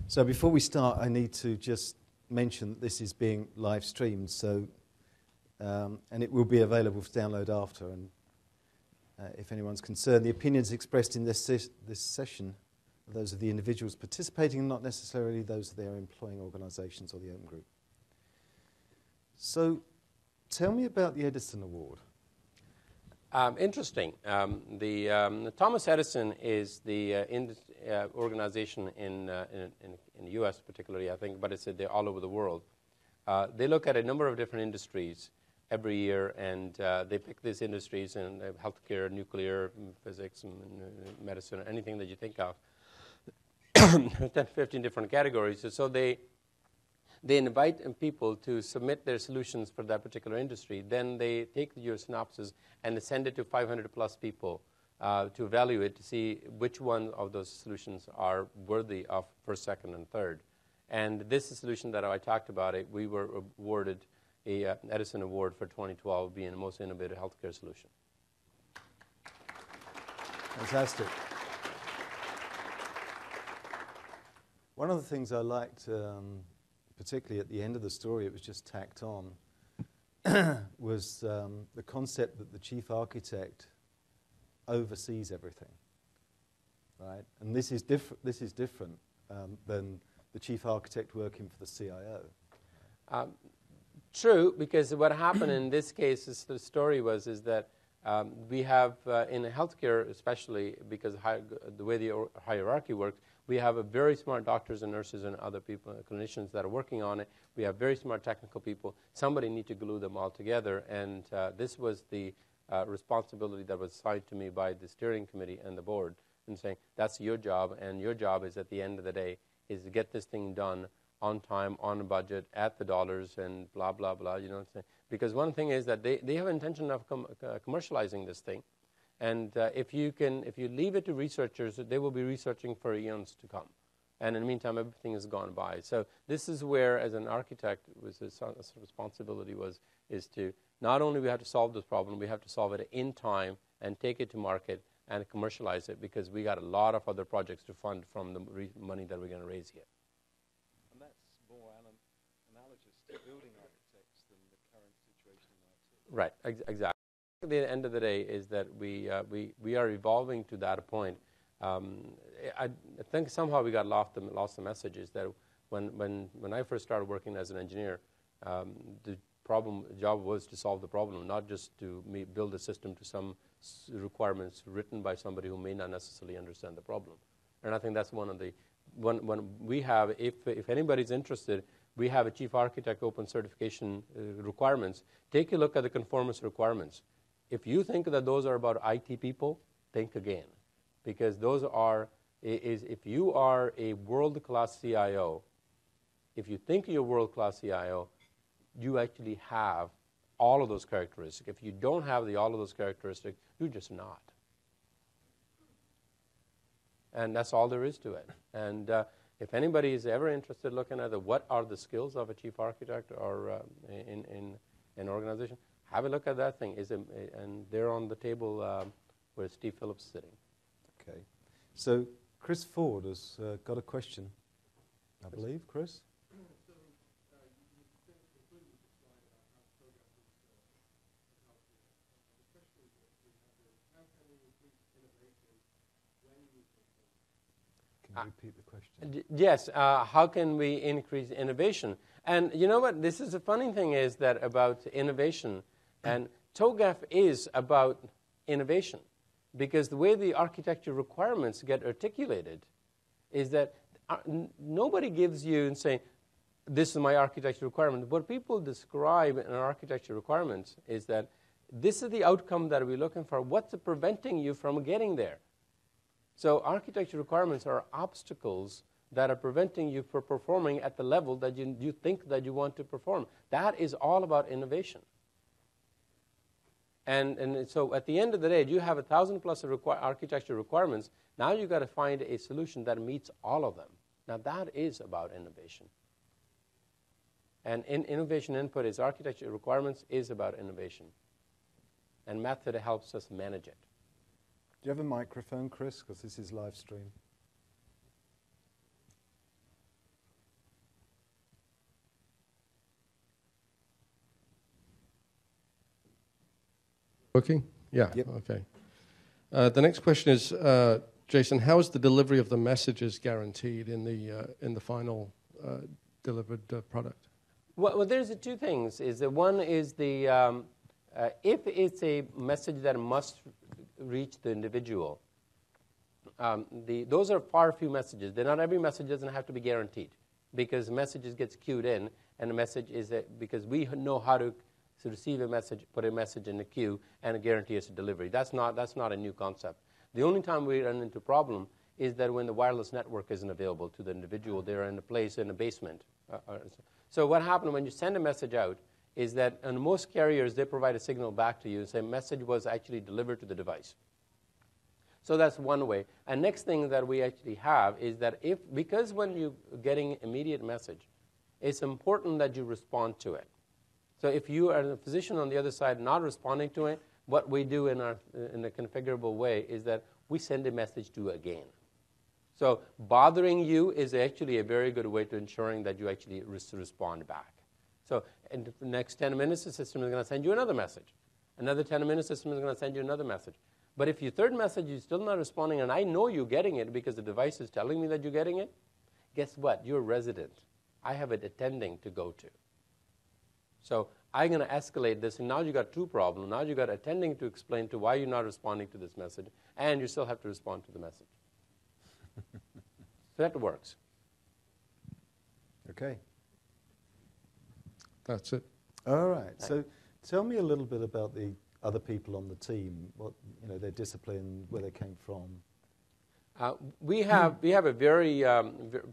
So before we start, I need to just mention that this is being live streamed, so and it will be available for download after. And if anyone's concerned, the opinions expressed in this session are those of the individuals participating, not necessarily those of their employing organisations or the Open Group. So, tell me about the Edison Award. Interesting. The Thomas Edison is the organization in the U.S. particularly, I think, but it's all over the world. They look at a number of different industries every year, and they pick these industries in healthcare, nuclear, physics, and medicine, anything that you think of. 10, 15 different categories. So they invite people to submit their solutions for that particular industry. Then they take your synopsis and send it to 500 plus people to evaluate to see which one of those solutions are worthy of first, second, and third. And this is a solution that I talked about. We were awarded a Edison Award for 2012 being the most innovative healthcare solution. Fantastic. One of the things I liked, particularly at the end of the story, it was just tacked on, was the concept that the chief architect oversees everything, right? And this is different than the chief architect working for the CIO. True, because what happened in this case, is the story is that we have in healthcare, especially because the way the hierarchy works, we have a very smart doctors and nurses and other people, clinicians that are working on it. We have very smart technical people. Somebody needs to glue them all together, and this was the responsibility that was assigned to me by the steering committee and the board, and saying that's your job, and your job is at the end of the day is to get this thing done on time, on a budget, at the dollars, and blah blah blah. You know what I'm saying? Because one thing is that they have intention of commercializing this thing. And if you leave it to researchers, they will be researching for eons to come. And in the meantime, everything has gone by. So this is where, as an architect, his responsibility is to not only we have to solve this problem, we have to solve it in time and take it to market and commercialize it, because we got a lot of other projects to fund from the money that we're going to raise here. And that's more analogous to building architects than the current situation in IT. Right, exactly. At the end of the day is that we are evolving to that point. I think somehow we got lost the message is that when I first started working as an engineer, the job was to solve the problem, not just to build a system to some requirements written by somebody who may not necessarily understand the problem. And I think that's one of the when we have, if anybody's interested, we have a chief architect open certification requirements. Take a look at the conformance requirements. If you think that those are about IT people, think again. Because those are, if you are a world-class CIO, if you think you're a world-class CIO, you actually have all of those characteristics. If you don't have all of those characteristics, you're just not. And that's all there is to it. And if anybody is ever interested in looking at what are the skills of a chief architect or in an organization, have a look at that thing. And they're on the table where Steve Phillips is sitting. Okay. So Chris Ford has got a question, I believe. Chris? So you concluded the slide about how TOGAF is helping. The question we have is, how can we increase innovation when using TOGAF? Can you repeat the question? Yes. How can we increase innovation? And you know what? This is the funny thing is that about innovation, and TOGAF is about innovation, because the way the architecture requirements get articulated is that nobody gives you and saying, this is my architecture requirement. What people describe in architecture requirements is that this is the outcome that we're looking for. What's preventing you from getting there? So architecture requirements are obstacles that are preventing you from performing at the level that you think that you want to perform. That is all about innovation. And so at the end of the day, you have 1,000 plus architecture requirements. Now you've got to find a solution that meets all of them. Now that is about innovation. And innovation input is architecture requirements is about innovation. And method helps us manage it. Do you have a microphone, Chris? Because this is live stream. Working? Yeah, Yep. okay. The next question is, Jason, how is the delivery of the messages guaranteed in the final delivered product? Well, there's two things. Is that one is the if it's a message that must reach the individual, those are far few messages. Not every message doesn't have to be guaranteed, because messages gets queued in, and the message is that because we know how to receive a message, put a message in the queue, and guarantee us a delivery. That's not a new concept. The only time we run into problem is that when the wireless network isn't available to the individual, they're in a place in a basement. So what happened when you send a message out is that on most carriers, they provide a signal back to you and say message was actually delivered to the device. So that's one way. And next thing that we actually have is that because when you're getting immediate message, it's important that you respond to it. So if you are a physician on the other side not responding to it, what we do in a configurable way is that we send a message to again. So bothering you is actually a very good way to ensuring that you actually respond back. So in the next 10 minutes, the system is going to send you another message. Another 10 minutes, the system is going to send you another message. But if your third message you're still not responding, and I know you're getting it because the device is telling me that you're getting it, guess what? You're a resident. I have an attending to go to. So I'm going to escalate this, and now you got two problems. Now you got attending to explain to why you're not responding to this message, and you still have to respond to the message. So that works. Okay. That's it. All right. So tell me a little bit about the other people on the team, what, their discipline, where they came from. We have a very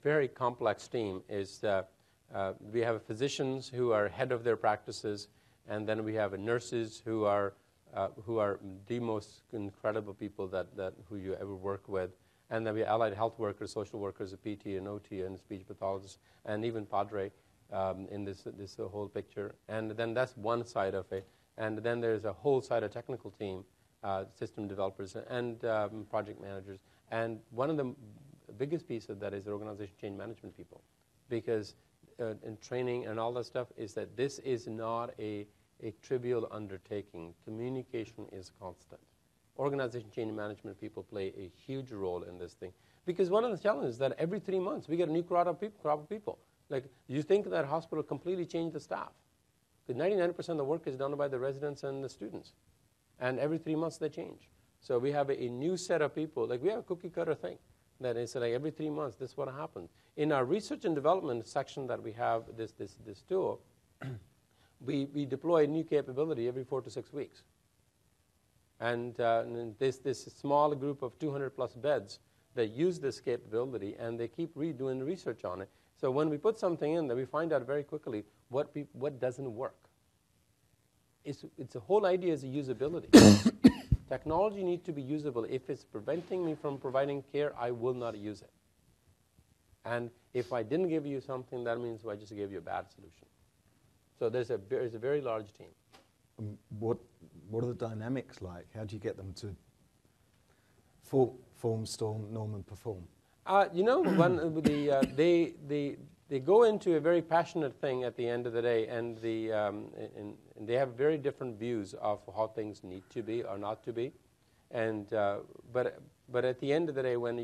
very complex team. We have physicians who are head of their practices, and then we have nurses who are the most incredible people that who you ever work with, and then we have allied health workers, social workers, a PT and OT and speech pathologists, and even Padre in this whole picture. And then that's one side of it, and then there's a whole side of technical team, system developers and project managers, and one of the biggest piece of that is the organization change management people, because in training and all that stuff is that this is not a trivial undertaking. Communication is constant. Organization change management people play a huge role in this thing, because one of the challenges is that every 3 months we get a new crop of people. Like, you think that hospital completely changed the staff, because 99% of the work is done by the residents and the students, and every 3 months they change. So we have a new set of people. Like, we have a cookie cutter thing. That is, like, every 3 months, this is what happens. In our research and development section that we have this tool, we deploy a new capability every 4 to 6 weeks. And this small group of 200 plus beds that use this capability, and they keep redoing the research on it. So when we put something in there, we find out very quickly what doesn't work. It's the whole idea is the usability. Technology needs to be usable. If it's preventing me from providing care, I will not use it. And if I didn't give you something, that means I just gave you a bad solution. So there's a very large team. What are the dynamics like? How do you get them to form, storm, norm, and perform? They go into a very passionate thing at the end of the day, and they have very different views of how things need to be or not to be. And but at the end of the day, when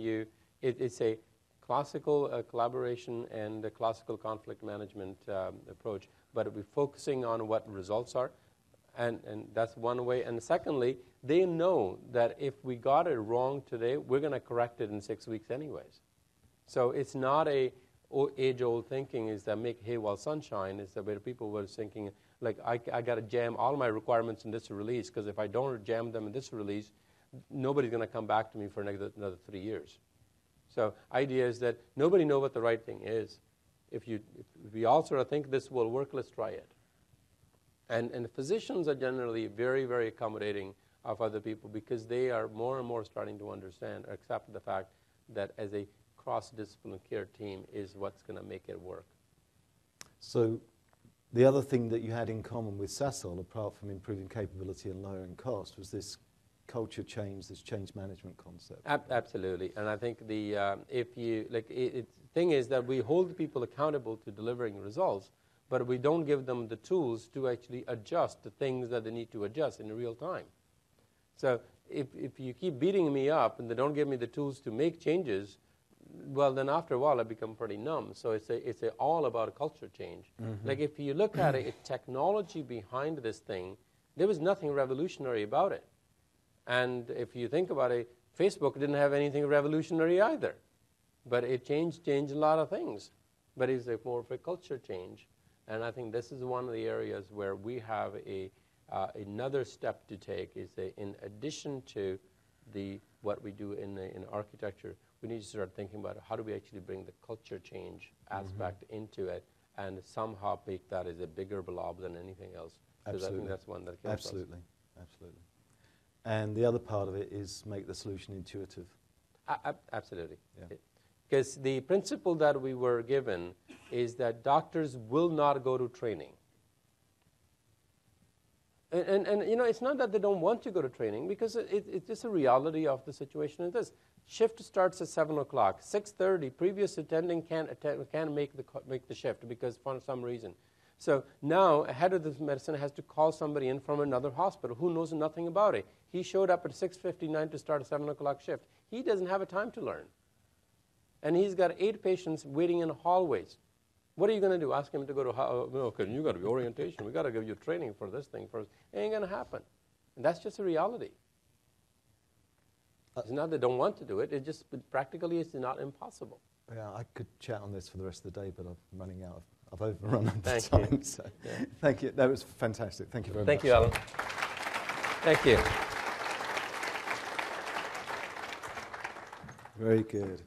it's a classical collaboration and a classical conflict management approach, but we're focusing on what results are, and that's one way. And secondly, they know that if we got it wrong today, we're going to correct it in 6 weeks anyways. So it's not a age-old thinking is that make hay while sunshine. Is that where people were thinking, like, I got to jam all my requirements in this release, because if I don't jam them in this release, nobody's going to come back to me for another 3 years. So idea is that nobody knows what the right thing is. If we all sort of think this will work, let's try it. And physicians are generally very, very accommodating of other people because they are more and more starting to understand or accept the fact that as a cross-disciplinary care team is what's going to make it work. So the other thing that you had in common with Sasol, apart from improving capability and lowering cost, was this culture change, this change management concept. Absolutely. And I think the thing is that we hold people accountable to delivering results, but we don't give them the tools to actually adjust the things that they need to adjust in real time. So if you keep beating me up and they don't give me the tools to make changes, well, then after a while I become pretty numb. So it's all about a culture change. Mm-hmm. Like if you look at it, technology behind this thing, there was nothing revolutionary about it. And if you think about it, Facebook didn't have anything revolutionary either. But it changed a lot of things. But it's more of a culture change. And I think this is one of the areas where we have another step to take is in addition to what we do in architecture, we need to start thinking about how do we actually bring the culture change aspect into it and somehow make that as a bigger blob than anything else. Because I think that's one that kills us. Absolutely. And the other part of it is make the solution intuitive. Absolutely. Yeah. Because the principle that we were given is that doctors will not go to training. And it's not that they don't want to go to training, because it's just a reality of the situation is this. Shift starts at 7 o'clock. 6:30, previous attending can't make the shift because for some reason. So now a head of this medicine has to call somebody in from another hospital who knows nothing about it. He showed up at 6:59 to start a 7 o'clock shift. He doesn't have a time to learn. And he's got 8 patients waiting in hallways. What are you going to do? Ask him to go to, okay, you got to be orientation. We got to give you training for this thing first. It ain't going to happen. And that's just a reality. It's not they don't want to do it. It just practically it's not impossible. Yeah, I could chat on this for the rest of the day, but I'm running out. I've overrun on the Thank time. you. So Yeah. Thank you. That was fantastic. Thank you very much. Thank you, Alan. Thank you. Very good.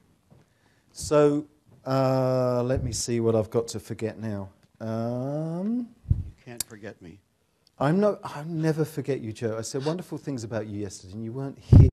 So let me see what I've got to forget now. You can't forget me. I'll never forget you, Joe. I said wonderful things about you yesterday, and you weren't here.